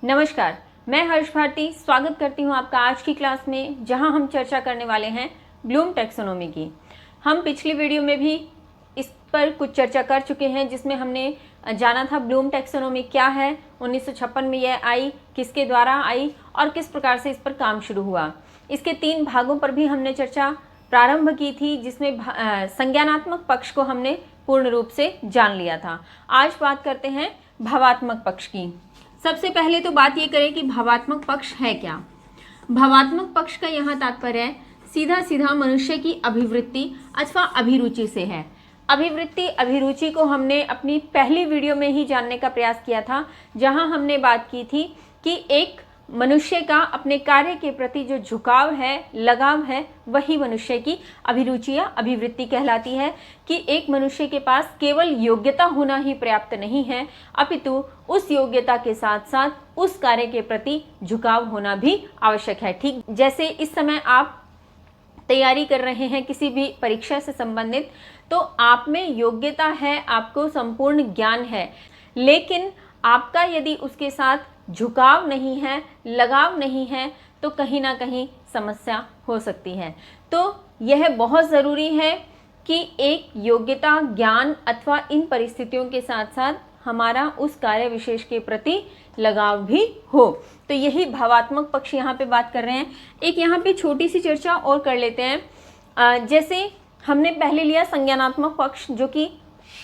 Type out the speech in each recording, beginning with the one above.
नमस्कार, मैं हर्ष भारती स्वागत करती हूं आपका आज की क्लास में, जहां हम चर्चा करने वाले हैं ब्लूम टैक्सोनॉमी की। हम पिछली वीडियो में भी इस पर कुछ चर्चा कर चुके हैं, जिसमें हमने जाना था ब्लूम टैक्सोनॉमी क्या है, 1956 में यह आई, किसके द्वारा आई और किस प्रकार से इस पर काम शुरू हुआ। इसके 3 भागों पर भी हमने चर्चा प्रारंभ की थी, जिसमें संज्ञानात्मक पक्ष को हमने पूर्ण रूप से जान लिया था। आज बात करते हैं भावात्मक पक्ष की। सबसे पहले तो बात ये करें कि भावात्मक पक्ष है क्या। भावात्मक पक्ष का यहाँ तात्पर्य सीधा सीधा मनुष्य की अभिवृत्ति अथवा अभिरुचि से है। अभिवृत्ति अभिरुचि को हमने अपनी पहली वीडियो में ही जानने का प्रयास किया था, जहाँ हमने बात की थी कि एक मनुष्य का अपने कार्य के प्रति जो झुकाव है, लगाव है, वही मनुष्य की अभिरुचि या अभिवृत्ति कहलाती है। कि एक मनुष्य के पास केवल योग्यता होना ही पर्याप्त नहीं है, अपितु उस योग्यता के साथ साथ उस कार्य के प्रति झुकाव होना भी आवश्यक है। ठीक जैसे इस समय आप तैयारी कर रहे हैं किसी भी परीक्षा से संबंधित, तो आप में योग्यता है, आपको संपूर्ण ज्ञान है, लेकिन आपका यदि उसके साथ झुकाव नहीं है, लगाव नहीं है, तो कहीं ना कहीं समस्या हो सकती है। तो यह बहुत ज़रूरी है कि एक योग्यता, ज्ञान अथवा इन परिस्थितियों के साथ साथ हमारा उस कार्य विशेष के प्रति लगाव भी हो। तो यही भावात्मक पक्ष यहाँ पे बात कर रहे हैं। एक यहाँ पे छोटी सी चर्चा और कर लेते हैं। जैसे हमने पहले लिया संज्ञानात्मक पक्ष, जो कि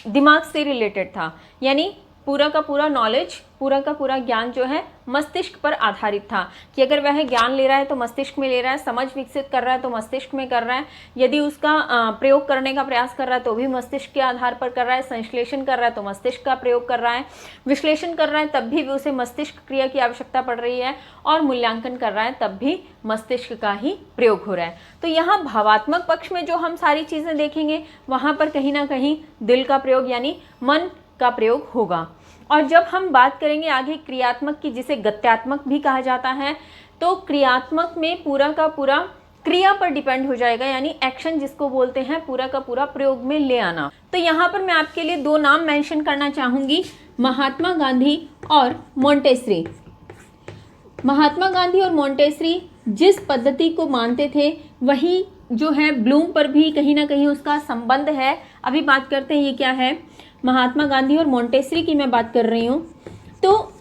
दिमाग से रिलेटेड था, यानी पूरा का पूरा नॉलेज, पूरा का पूरा ज्ञान जो है मस्तिष्क पर आधारित था। कि अगर वह ज्ञान ले रहा है तो मस्तिष्क में ले रहा है, समझ विकसित कर रहा है तो मस्तिष्क में कर रहा है, यदि उसका प्रयोग करने का प्रयास कर रहा है तो भी मस्तिष्क के आधार पर कर रहा है, संश्लेषण कर रहा है तो मस्तिष्क का प्रयोग कर रहा है, विश्लेषण कर रहा है तब भी उसे मस्तिष्क क्रिया की आवश्यकता पड़ रही है, और मूल्यांकन कर रहा है तब भी मस्तिष्क का ही प्रयोग हो रहा है। तो यहाँ भावात्मक पक्ष में जो हम सारी चीज़ें देखेंगे, वहाँ पर कहीं ना कहीं दिल का प्रयोग यानी मन का प्रयोग होगा। और जब हम बात करेंगे आगे क्रियात्मक की, जिसे गत्यात्मक भी कहा जाता है, तो क्रियात्मक में पूरा का पूरा क्रिया पर डिपेंड हो जाएगा, यानी एक्शन जिसको बोलते हैं, पूरा का पूरा प्रयोग में ले आना। तो यहाँ पर मैं आपके लिए 2 नाम मेंशन करना चाहूँगी, महात्मा गांधी और मोंटेसरी। महात्मा गांधी और मोंटेसरी जिस पद्धति को मानते थे, वही जो है ब्लूम पर भी कहीं ना कहीं उसका संबंध है। अभी बात करते हैं ये क्या है। महात्मा गांधी और मोंटेसरी की मैं बात कर रही हूँ। तो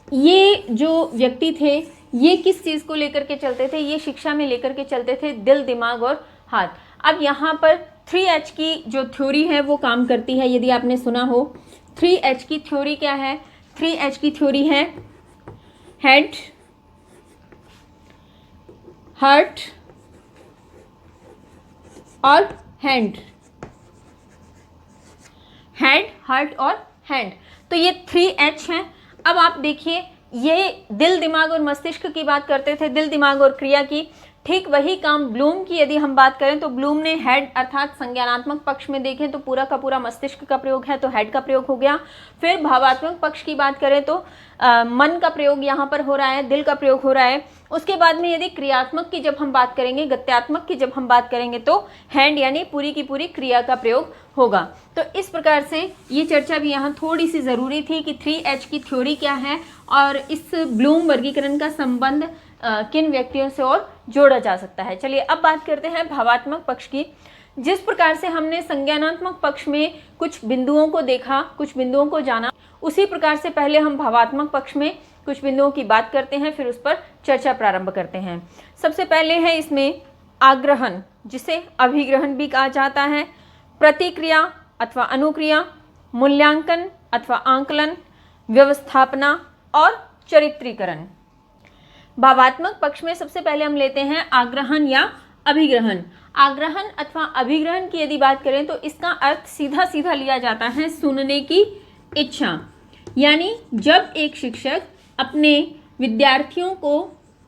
ये जो व्यक्ति थे, ये किस चीज़ को लेकर के चलते थे, ये शिक्षा में लेकर के चलते थे दिल, दिमाग और हाथ। अब यहाँ पर 3H की जो थ्योरी है वो काम करती है, यदि आपने सुना हो। 3H की थ्योरी क्या है? 3H की थ्योरी है हेड, हार्ट और हैंड। हेड, हार्ट और हैंड, तो ये 3H हैं। अब आप देखिए, ये दिल, दिमाग और मस्तिष्क की बात करते थे, दिल, दिमाग और क्रिया की। ठीक वही काम ब्लूम की यदि हम बात करें तो ब्लूम ने हेड अर्थात संज्ञानात्मक पक्ष में देखें तो पूरा का पूरा मस्तिष्क का प्रयोग है, तो हेड का प्रयोग हो गया। फिर भावात्मक पक्ष की बात करें तो मन का प्रयोग यहाँ पर हो रहा है, दिल का प्रयोग हो रहा है। उसके बाद में यदि क्रियात्मक की जब हम बात करेंगे, गत्यात्मक की जब हम बात करेंगे, तो हैंड यानी पूरी की पूरी क्रिया का प्रयोग होगा। तो इस प्रकार से ये चर्चा भी यहाँ थोड़ी सी ज़रूरी थी कि 3H की थ्योरी क्या है और इस ब्लूम वर्गीकरण का संबंध किन व्यक्तियों से और जोड़ा जा सकता है। चलिए अब बात करते हैं भावात्मक पक्ष की। जिस प्रकार से हमने संज्ञानात्मक पक्ष में कुछ बिंदुओं को देखा, कुछ बिंदुओं को जाना, उसी प्रकार से पहले हम भावात्मक पक्ष में कुछ बिंदुओं की बात करते हैं, फिर उस पर चर्चा प्रारंभ करते हैं। सबसे पहले है इसमें आग्रहण, जिसे अभिग्रहण भी कहा जाता है, प्रतिक्रिया अथवा अनुक्रिया, मूल्यांकन अथवा आंकलन, व्यवस्थापना और चरित्रीकरण। भावात्मक पक्ष में सबसे पहले हम लेते हैं आग्रहण या अभिग्रहण। आग्रहण अथवा अभिग्रहण की यदि बात करें तो इसका अर्थ सीधा सीधा लिया जाता है सुनने की इच्छा। यानी जब एक शिक्षक अपने विद्यार्थियों को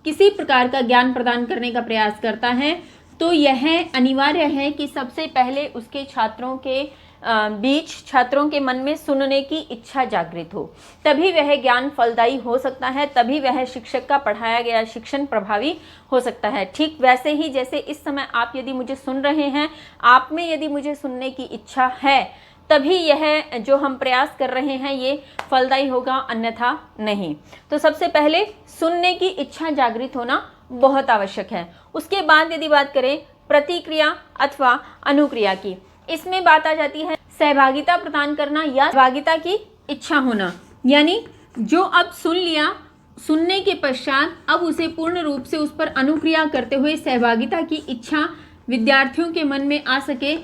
किसी प्रकार का ज्ञान प्रदान करने का प्रयास करता है, तो यह अनिवार्य है कि सबसे पहले उसके छात्रों के बीच, छात्रों के मन में सुनने की इच्छा जागृत हो, तभी वह ज्ञान फलदायी हो सकता है, तभी वह शिक्षक का पढ़ाया गया शिक्षण प्रभावी हो सकता है। ठीक वैसे ही जैसे इस समय आप यदि मुझे सुन रहे हैं, आप में यदि मुझे सुनने की इच्छा है, तभी यह जो हम प्रयास कर रहे हैं ये फलदायी होगा, अन्यथा नहीं। तो सबसे पहले सुनने की इच्छा जागृत होना बहुत आवश्यक है। उसके बाद यदि बात करें प्रतिक्रिया अथवा अनुक्रिया की, इसमें बात आ जाती है सहभागिता प्रदान करना या सहभागिता की इच्छा होना। यानी जो अब सुन लिया, सुनने के पश्चात अब उसे पूर्ण रूप से उस पर अनुक्रिया करते हुए सहभागिता की इच्छा विद्यार्थियों के मन में आ सके,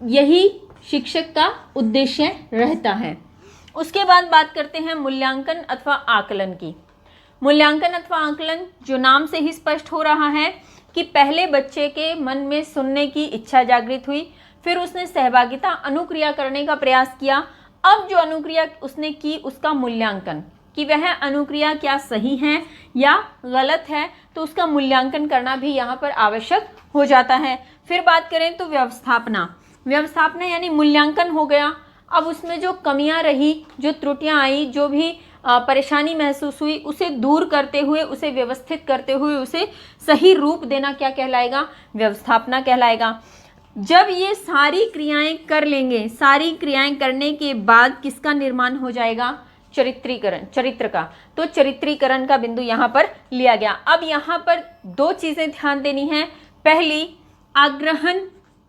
यही शिक्षक का उद्देश्य रहता है। उसके बाद बात करते हैं मूल्यांकन अथवा आकलन की। मूल्यांकन अथवा आकलन जो नाम से ही स्पष्ट हो रहा है कि पहले बच्चे के मन में सुनने की इच्छा जागृत हुई, फिर उसने सहभागिता अनुक्रिया करने का प्रयास किया। अब जो अनुक्रिया उसने की उसका मूल्यांकन, कि वह अनुक्रिया क्या सही है या गलत है, तो उसका मूल्यांकन करना भी यहाँ पर आवश्यक हो जाता है। फिर बात करें तो व्यवस्थापना। व्यवस्थापना यानी मूल्यांकन हो गया, अब उसमें जो कमियां रही, जो त्रुटियां आई, जो भी परेशानी महसूस हुई, उसे दूर करते हुए, उसे व्यवस्थित करते हुए उसे सही रूप देना क्या कहलाएगा? व्यवस्थापना कहलाएगा। जब ये सारी क्रियाएं कर लेंगे, सारी क्रियाएं करने के बाद किसका निर्माण हो जाएगा? चरित्रीकरण, चरित्र का। तो चरित्रीकरण का बिंदु यहाँ पर लिया गया। अब यहाँ पर दो चीजें ध्यान देनी है। पहली, आग्रहण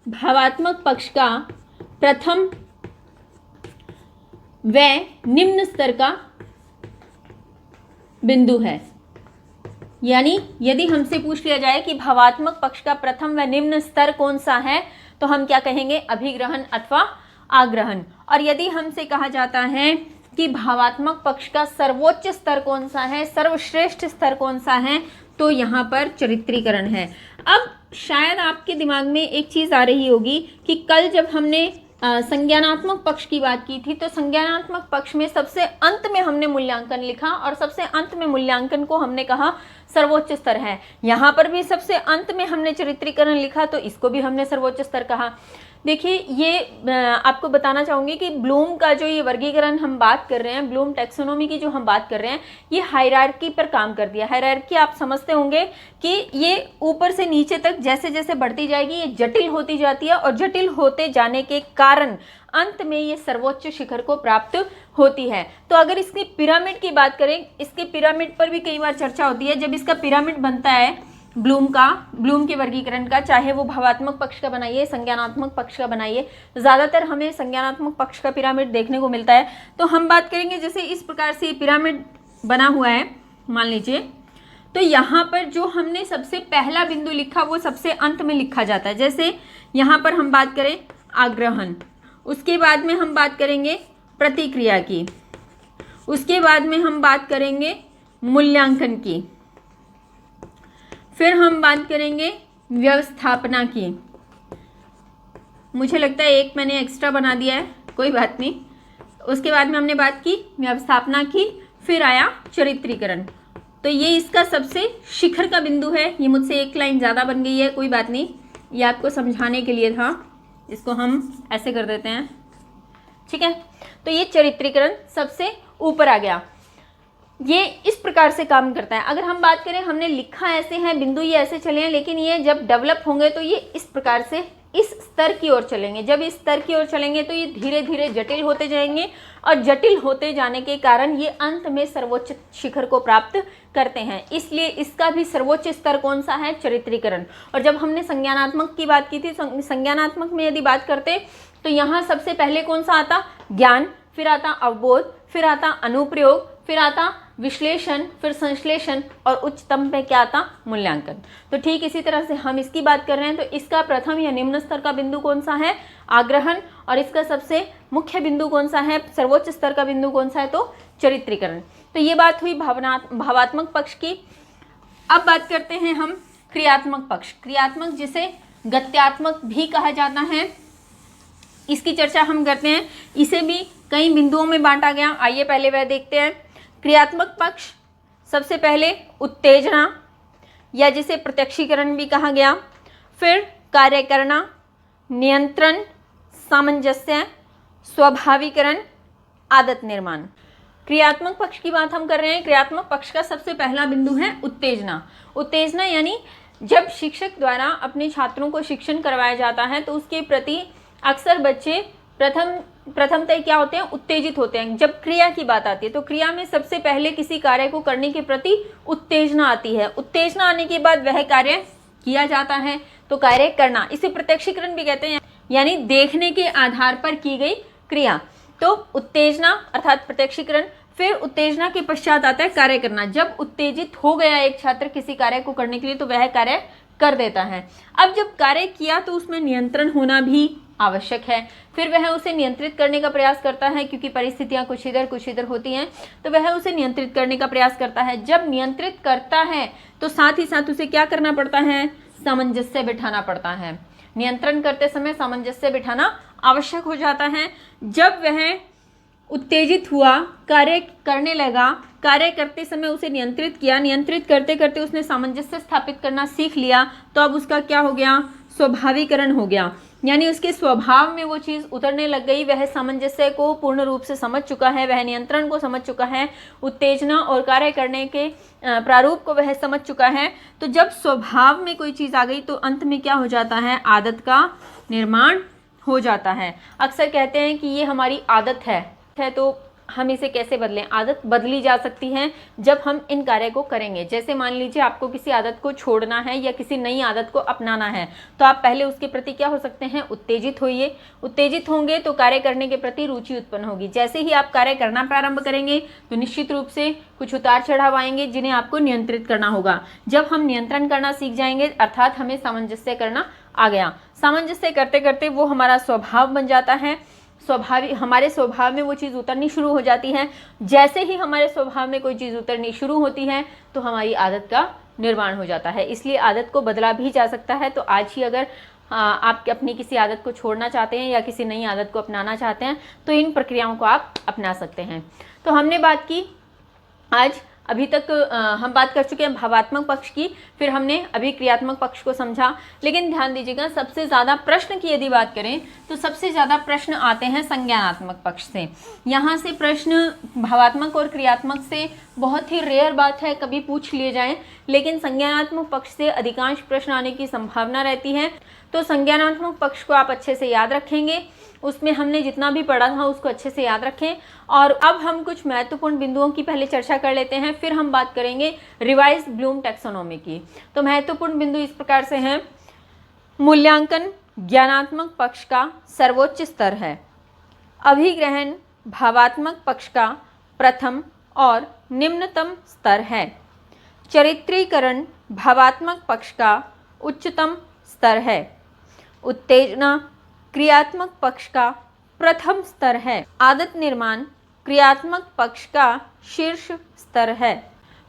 भावात्मक पक्ष का प्रथम व निम्न स्तर का बिंदु है। यानी यदि हमसे पूछ लिया जाए कि भावात्मक पक्ष का प्रथम व निम्न स्तर कौन सा है, तो हम क्या कहेंगे? अभिग्रहण अथवा आग्रहण। और यदि हमसे कहा जाता है कि भावात्मक पक्ष का सर्वोच्च स्तर कौन सा है, सर्वश्रेष्ठ स्तर कौन सा है, तो यहाँ पर चरित्रीकरण है। अब शायद आपके दिमाग में एक चीज़ आ रही होगी कि कल जब हमने संज्ञानात्मक पक्ष की बात की थी, तो संज्ञानात्मक पक्ष में सबसे अंत में हमने मूल्यांकन लिखा और सबसे अंत में मूल्यांकन को हमने कहा सर्वोच्च स्तर है। यहाँ पर भी सबसे अंत में हमने चरित्रीकरण लिखा, तो इसको भी हमने सर्वोच्च स्तर कहा। देखिए, ये आपको बताना चाहूँगी कि ब्लूम का जो ये वर्गीकरण हम बात कर रहे हैं, ब्लूम टैक्सोनॉमी की जो हम बात कर रहे हैं, ये हायरार्की पर काम कर दिया। हायरार्की आप समझते होंगे कि ये ऊपर से नीचे तक जैसे जैसे बढ़ती जाएगी ये जटिल होती जाती है, और जटिल होते जाने के कारण अंत में ये सर्वोच्च शिखर को प्राप्त होती है। तो अगर इसकी पिरामिड की बात करें, इसके पिरामिड पर भी कई बार चर्चा होती है। जब इसका पिरामिड बनता है ब्लूम के वर्गीकरण का, चाहे वो भावात्मक पक्ष का बनाइए, संज्ञानात्मक पक्ष का बनाइए, ज़्यादातर हमें संज्ञानात्मक पक्ष का पिरामिड देखने को मिलता है। तो हम बात करेंगे जैसे इस प्रकार से पिरामिड बना हुआ है, मान लीजिए, तो यहाँ पर जो हमने सबसे पहला बिंदु लिखा वो सबसे अंत में लिखा जाता है। जैसे यहाँ पर हम बात करें आग्रहण, उसके बाद में हम बात करेंगे प्रतिक्रिया की, उसके बाद में हम बात करेंगे मूल्यांकन की, फिर हम बात करेंगे व्यवस्थापना की। मुझे लगता है एक मैंने एक्स्ट्रा बना दिया है, कोई बात नहीं। उसके बाद में हमने बात की व्यवस्थापना की, फिर आया चरित्रीकरण। तो ये इसका सबसे शिखर का बिंदु है। ये मुझसे एक लाइन ज़्यादा बन गई है, कोई बात नहीं, ये आपको समझाने के लिए था। इसको हम ऐसे कर देते हैं, ठीक है। तो ये चरित्रीकरण सबसे ऊपर आ गया। ये इस प्रकार से काम करता है। अगर हम बात करें, हमने लिखा ऐसे हैं, बिंदु ये ऐसे चले हैं, लेकिन ये जब डेवलप होंगे तो ये इस प्रकार से इस स्तर की ओर चलेंगे। जब इस स्तर की ओर चलेंगे तो ये धीरे धीरे जटिल होते जाएंगे, और जटिल होते जाने के कारण ये अंत में सर्वोच्च शिखर को प्राप्त करते हैं। इसलिए इसका भी सर्वोच्च स्तर कौन सा है? चरित्रीकरण। और जब हमने संज्ञानात्मक की बात की थी, संज्ञानात्मक में यदि बात करते तो यहाँ सबसे पहले कौन सा आता? ज्ञान, फिर आता अवबोध, फिर आता अनुप्रयोग, फिर आता विश्लेषण, फिर संश्लेषण, और उच्चतम पे क्या आता? मूल्यांकन। तो ठीक इसी तरह से हम इसकी बात कर रहे हैं, तो इसका प्रथम या निम्न स्तर का बिंदु कौन सा है? आग्रहण। और इसका सबसे मुख्य बिंदु कौन सा है? सर्वोच्च स्तर का बिंदु कौन सा है? तो चरित्रीकरण। तो ये बात हुई भावात्मक पक्ष की। अब बात करते हैं हम क्रियात्मक पक्ष। क्रियात्मक जिसे गत्यात्मक भी कहा जाता है, इसकी चर्चा हम करते हैं। इसे भी कई बिंदुओं में बांटा गया। आइए पहले वह देखते हैं। क्रियात्मक पक्ष सबसे पहले उत्तेजना, या जिसे प्रत्यक्षीकरण भी कहा गया, फिर कार्य करना, नियंत्रण, सामंजस्य, स्वाभाविकरण, आदत निर्माण। क्रियात्मक पक्ष की बात हम कर रहे हैं। क्रियात्मक पक्ष का सबसे पहला बिंदु है उत्तेजना। उत्तेजना यानी जब शिक्षक द्वारा अपने छात्रों को शिक्षण करवाया जाता है तो उसके प्रति अक्सर बच्चे प्रथमतः क्या होते हैं, उत्तेजित होते हैं। जब क्रिया की बात आती है तो क्रिया में सबसे पहले किसी कार्य को करने के प्रति उत्तेजना आती है। उत्तेजना आने के बाद वह कार्य किया जाता है, तो कार्य करना, इसे प्रत्यक्षीकरण भी कहते हैं, यानी देखने के आधार पर की गई क्रिया। तो उत्तेजना अर्थात प्रत्यक्षीकरण, फिर उत्तेजना के पश्चात आता है कार्य करना। जब उत्तेजित हो गया एक छात्र किसी कार्य को करने के लिए तो वह कार्य कर देता है। अब जब कार्य किया तो उसमें नियंत्रण होना भी आवश्यक है। फिर वह उसे नियंत्रित करने का प्रयास करता है, क्योंकि परिस्थितियां कुछ इधर होती हैं, तो वह उसे नियंत्रित करने का प्रयास करता है। जब नियंत्रित करता है तो साथ ही साथ उसे क्या करना पड़ता है, सामंजस्य बिठाना पड़ता है। नियंत्रण करते समय सामंजस्य बिठाना आवश्यक हो जाता है। जब वह उत्तेजित हुआ, कार्य करने लगा, कार्य करते समय उसे नियंत्रित किया, नियंत्रित करते करते उसने सामंजस्य स्थापित करना सीख लिया, तो अब उसका क्या हो गया, स्वाभाविकरण हो गया, यानी उसके स्वभाव में वो चीज़ उतरने लग गई। वह सामंजस्य को पूर्ण रूप से समझ चुका है, वह नियंत्रण को समझ चुका है, उत्तेजना और कार्य करने के प्रारूप को वह समझ चुका है। तो जब स्वभाव में कोई चीज़ आ गई तो अंत में क्या हो जाता है, आदत का निर्माण हो जाता है। अक्सर कहते हैं कि ये हमारी आदत है, तो हम इसे कैसे बदलें। आदत बदली जा सकती है जब हम इन कार्य को करेंगे। जैसे मान लीजिए आपको किसी आदत को छोड़ना है या किसी नई आदत को अपनाना है, तो आप पहले उसके प्रति क्या हो सकते हैं, उत्तेजित होइए। उत्तेजित होंगे तो कार्य करने के प्रति रुचि उत्पन्न होगी। जैसे ही आप कार्य करना प्रारंभ करेंगे तो निश्चित रूप से कुछ उतार चढ़ाव आएंगे जिन्हें आपको नियंत्रित करना होगा। जब हम नियंत्रण करना सीख जाएंगे, अर्थात हमें सामंजस्य करना आ गया, सामंजस्य करते करते वो हमारा स्वभाव बन जाता है। स्वाभाविक हमारे स्वभाव में वो चीज़ उतरनी शुरू हो जाती है। जैसे ही हमारे स्वभाव में कोई चीज़ उतरनी शुरू होती है तो हमारी आदत का निर्माण हो जाता है। इसलिए आदत को बदला भी जा सकता है। तो आज ही अगर आप अपनी किसी आदत को छोड़ना चाहते हैं या किसी नई आदत को अपनाना चाहते हैं तो इन प्रक्रियाओं को आप अपना सकते हैं। तो हमने बात की, आज अभी तक हम बात कर चुके हैं भावात्मक पक्ष की, फिर हमने अभी क्रियात्मक पक्ष को समझा। लेकिन ध्यान दीजिएगा, सबसे ज़्यादा प्रश्न की यदि बात करें तो सबसे ज़्यादा प्रश्न आते हैं संज्ञानात्मक पक्ष से। यहाँ से प्रश्न भावात्मक और क्रियात्मक से बहुत ही रेयर बात है कभी पूछ लिए जाएं, लेकिन संज्ञानात्मक पक्ष से अधिकांश प्रश्न आने की संभावना रहती है। तो संज्ञानात्मक पक्ष को आप अच्छे से याद रखेंगे, उसमें हमने जितना भी पढ़ा था उसको अच्छे से याद रखें। और अब हम कुछ महत्वपूर्ण बिंदुओं की पहले चर्चा कर लेते हैं, फिर हम बात करेंगे रिवाइज ब्लूम टैक्सोनॉमी की। तो महत्वपूर्ण बिंदु इस प्रकार से हैं, मूल्यांकन ज्ञानात्मक पक्ष का सर्वोच्च स्तर है, अभिग्रहण भावात्मक पक्ष का प्रथम और निम्नतम स्तर है, चरित्रीकरण भावात्मक पक्ष का उच्चतम स्तर है, उत्तेजना क्रियात्मक पक्ष का प्रथम स्तर है, आदत निर्माण क्रियात्मक पक्ष का शीर्ष स्तर है।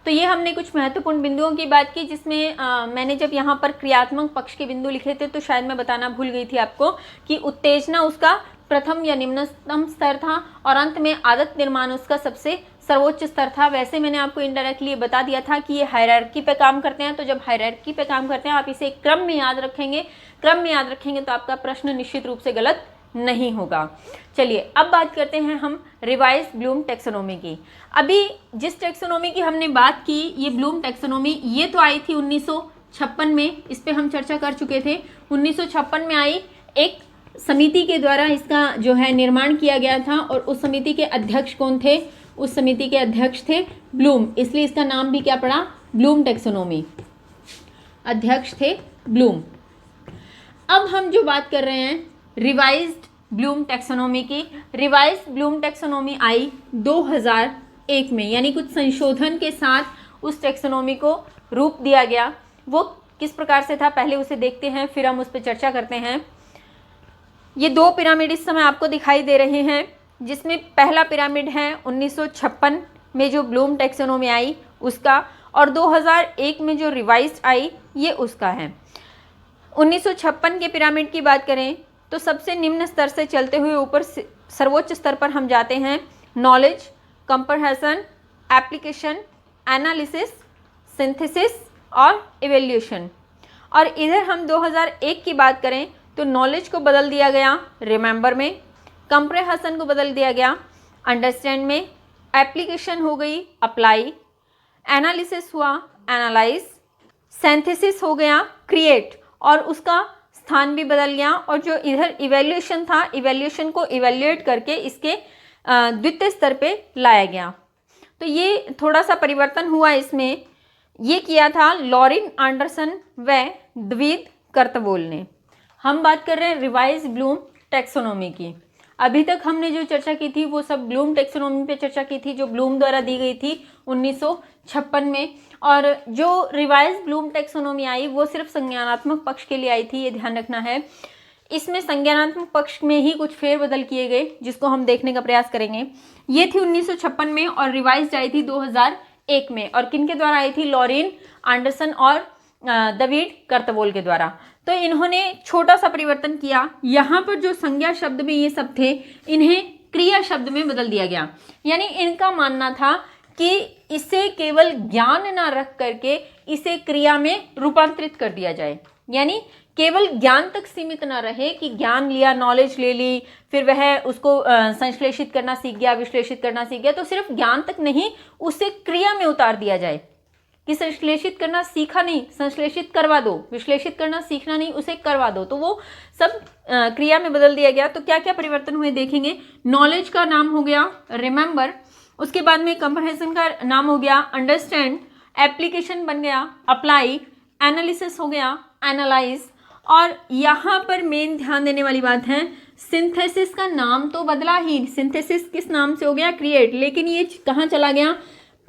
तो ये हमने कुछ महत्वपूर्ण बिंदुओं की बात की, जिसमें मैंने जब यहाँ पर क्रियात्मक पक्ष के बिंदु लिखे थे तो शायद मैं बताना भूल गई थी आपको कि उत्तेजना उसका प्रथम या निम्नतम स्तर था और अंत में आदत निर्माण उसका सबसे सर्वोच्च स्तर था। वैसे मैंने आपको इनडायरेक्टली बता दिया था कि ये हायरार्की पे काम करते हैं। तो जब हायरार्की पे काम करते हैं आप इसे क्रम में याद रखेंगे, क्रम में याद रखेंगे तो आपका प्रश्न निश्चित रूप से गलत नहीं होगा। चलिए अब बात करते हैं हम रिवाइज ब्लूम टैक्सोनॉमी की। अभी जिस टैक्सोनॉमी की हमने बात की, ये ब्लूम टैक्सोनॉमी, ये तो आई थी 1956 में, इस पर हम चर्चा कर चुके थे। 1956 में आई, एक समिति के द्वारा इसका जो है निर्माण किया गया था और उस समिति के अध्यक्ष कौन थे, उस समिति के अध्यक्ष थे ब्लूम, इसलिए इसका नाम भी क्या पड़ा, ब्लूम टैक्सोनॉमी, अध्यक्ष थे ब्लूम। अब हम जो बात कर रहे हैं रिवाइज्ड ब्लूम टैक्सोनॉमी की, रिवाइज्ड ब्लूम टैक्सोनॉमी आई 2001 में, यानी कुछ संशोधन के साथ उस टैक्सोनॉमी को रूप दिया गया। वो किस प्रकार से था पहले उसे देखते हैं, फिर हम उस पर चर्चा करते हैं। ये दो पिरामिड इस समय आपको दिखाई दे रहे हैं, जिसमें पहला पिरामिड है 1956 में जो ब्लूम टैक्सोनॉमी आई उसका, और 2001 में जो रिवाइज्ड आई ये उसका है। 1956 के पिरामिड की बात करें तो सबसे निम्न स्तर से चलते हुए ऊपर सर्वोच्च स्तर पर हम जाते हैं, knowledge, comprehension, application, analysis, synthesis और इवैल्यूएशन। और इधर हम 2001 की बात करें तो नॉलेज को बदल दिया गया रिमेंबर में, कंप्रहेंशन को बदल दिया गया अंडरस्टैंड में, एप्लीकेशन हो गई अप्लाई, एनालिसिस हुआ एनालाइज, सिंथेसिस हो गया क्रिएट, और उसका स्थान भी बदल गया और जो इधर इवैल्यूएशन था, इवैल्यूएशन को इवैल्यूएट करके इसके द्वितीय स्तर पे लाया गया। तो ये थोड़ा सा परिवर्तन हुआ इसमें। ये किया था लॉरिन एंडरसन व डेविड कर्तवोल ने। हम बात कर रहे हैं रिवाइज ब्लूम टैक्सोनॉमी की। अभी तक हमने जो चर्चा की थी वो सब ब्लूम टैक्सोनॉमी पे चर्चा की थी, जो ब्लूम द्वारा दी गई थी 1956 में। और जो रिवाइज ब्लूम टैक्सोनॉमी आई वो सिर्फ संज्ञानात्मक पक्ष के लिए आई थी, ये ध्यान रखना है। इसमें संज्ञानात्मक पक्ष में ही कुछ फेरबदल किए गए, जिसको हम देखने का प्रयास करेंगे। ये थी 1956 में और रिवाइज आई थी 2001 में। और किनके द्वारा आई थी? लॉरिन एंडरसन और डेविड कर्तवोल के द्वारा। तो इन्होंने छोटा सा परिवर्तन किया। यहाँ पर जो संज्ञा शब्द में ये सब थे, इन्हें क्रिया शब्द में बदल दिया गया। यानी इनका मानना था कि इसे केवल ज्ञान ना रख करके इसे क्रिया में रूपांतरित कर दिया जाए। यानी केवल ज्ञान तक सीमित ना रहे कि ज्ञान लिया, नॉलेज ले ली, फिर वह उसको संश्लेषित करना सीख गया, विश्लेषित करना सीख गया, तो सिर्फ ज्ञान तक नहीं, उसे क्रिया में उतार दिया जाए कि संश्लेषित करना सीखा नहीं, संश्लेषित करवा दो, विश्लेषित करना सीखना नहीं, उसे करवा दो। तो वो सब क्रिया में बदल दिया गया। तो क्या क्या परिवर्तन हुए देखेंगे। नॉलेज का नाम हो गया रिमेंबर, उसके बाद में कंप्रहेंशन का नाम हो गया अंडरस्टैंड, एप्लीकेशन बन गया अप्लाई, एनालिसिस हो गया एनालाइज। और यहाँ पर मेन ध्यान देने वाली बात है, सिंथेसिस का नाम तो बदला ही, सिंथेसिस किस नाम से हो गया? क्रिएट, लेकिन ये कहाँ चला गया?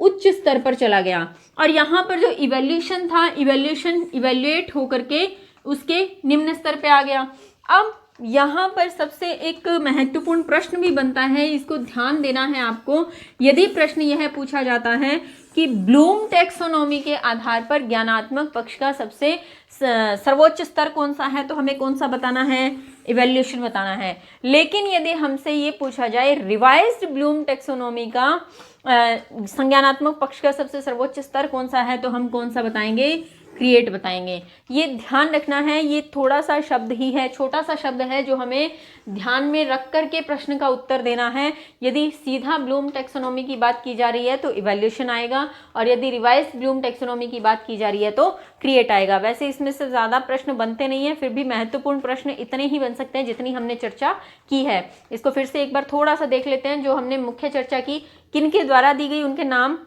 उच्च स्तर पर चला गया। और यहाँ पर जो इवैल्यूएशन था, इवैल्यूएशन इवैल्यूएट होकर के उसके निम्न स्तर पे आ गया। अब यहाँ पर सबसे एक महत्वपूर्ण प्रश्न भी बनता है, इसको ध्यान देना है आपको। यदि प्रश्न यह पूछा जाता है कि ब्लूम टैक्सोनॉमी के आधार पर ज्ञानात्मक पक्ष का सबसे सर्वोच्च स्तर कौन सा है, तो हमें कौन सा बताना है? इवैल्यूएशन बताना है। लेकिन यदि हमसे ये पूछा जाए रिवाइज्ड ब्लूम टैक्सोनॉमी का संज्ञानात्मक पक्ष का सबसे सर्वोच्च स्तर कौन सा है, तो हम कौन सा बताएंगे? क्रिएट बताएंगे। ये ध्यान रखना है, ये थोड़ा सा शब्द ही है, छोटा सा शब्द है जो हमें ध्यान में रख करके प्रश्न का उत्तर देना है। यदि सीधा ब्लूम टैक्सोनॉमी की बात की जा रही है तो इवैल्यूएशन आएगा, और यदि रिवाइज ब्लूम टैक्सोनॉमी की बात की जा रही है तो क्रिएट आएगा। वैसे इसमें से ज़्यादा प्रश्न बनते नहीं हैं, फिर भी महत्वपूर्ण प्रश्न इतने ही बन सकते हैं जितनी हमने चर्चा की है। इसको फिर से एक बार थोड़ा सा देख लेते हैं। जो हमने मुख्य चर्चा की, किनके द्वारा दी गई, उनके नाम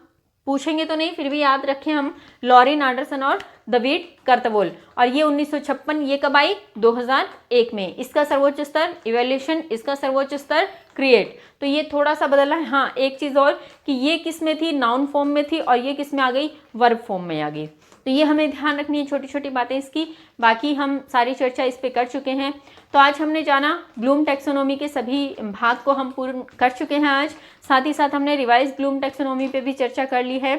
पूछेंगे तो नहीं, फिर भी याद रखें हम, लॉरिन एंडरसन और डेविड कर्तवोल। और ये 1956, ये कब आई? 2001 में। इसका सर्वोच्च स्तर इवैल्यूएशन, इसका सर्वोच्च स्तर क्रिएट। तो ये थोड़ा सा बदला है। हाँ, एक चीज़ और कि ये किस में थी? नाउन फॉर्म में थी, और ये किस में आ गई? वर्ब फॉर्म में आ गई। तो ये हमें ध्यान रखनी है, छोटी छोटी बातें इसकी। बाकी हम सारी चर्चा इस पे कर चुके हैं। तो आज हमने जाना ब्लूम टैक्सोनॉमी के सभी भाग को हम पूर्ण कर चुके हैं आज। साथ ही साथ हमने रिवाइज ब्लूम टैक्सोनॉमी पे भी चर्चा कर ली है।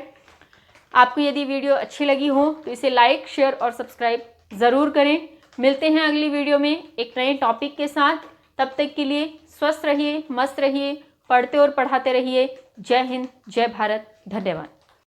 आपको यदि वीडियो अच्छी लगी हो तो इसे लाइक, शेयर और सब्सक्राइब ज़रूर करें। मिलते हैं अगली वीडियो में एक नए टॉपिक के साथ। तब तक के लिए स्वस्थ रहिए, मस्त रहिए, पढ़ते और पढ़ाते रहिए। जय हिंद, जय भारत, धन्यवाद।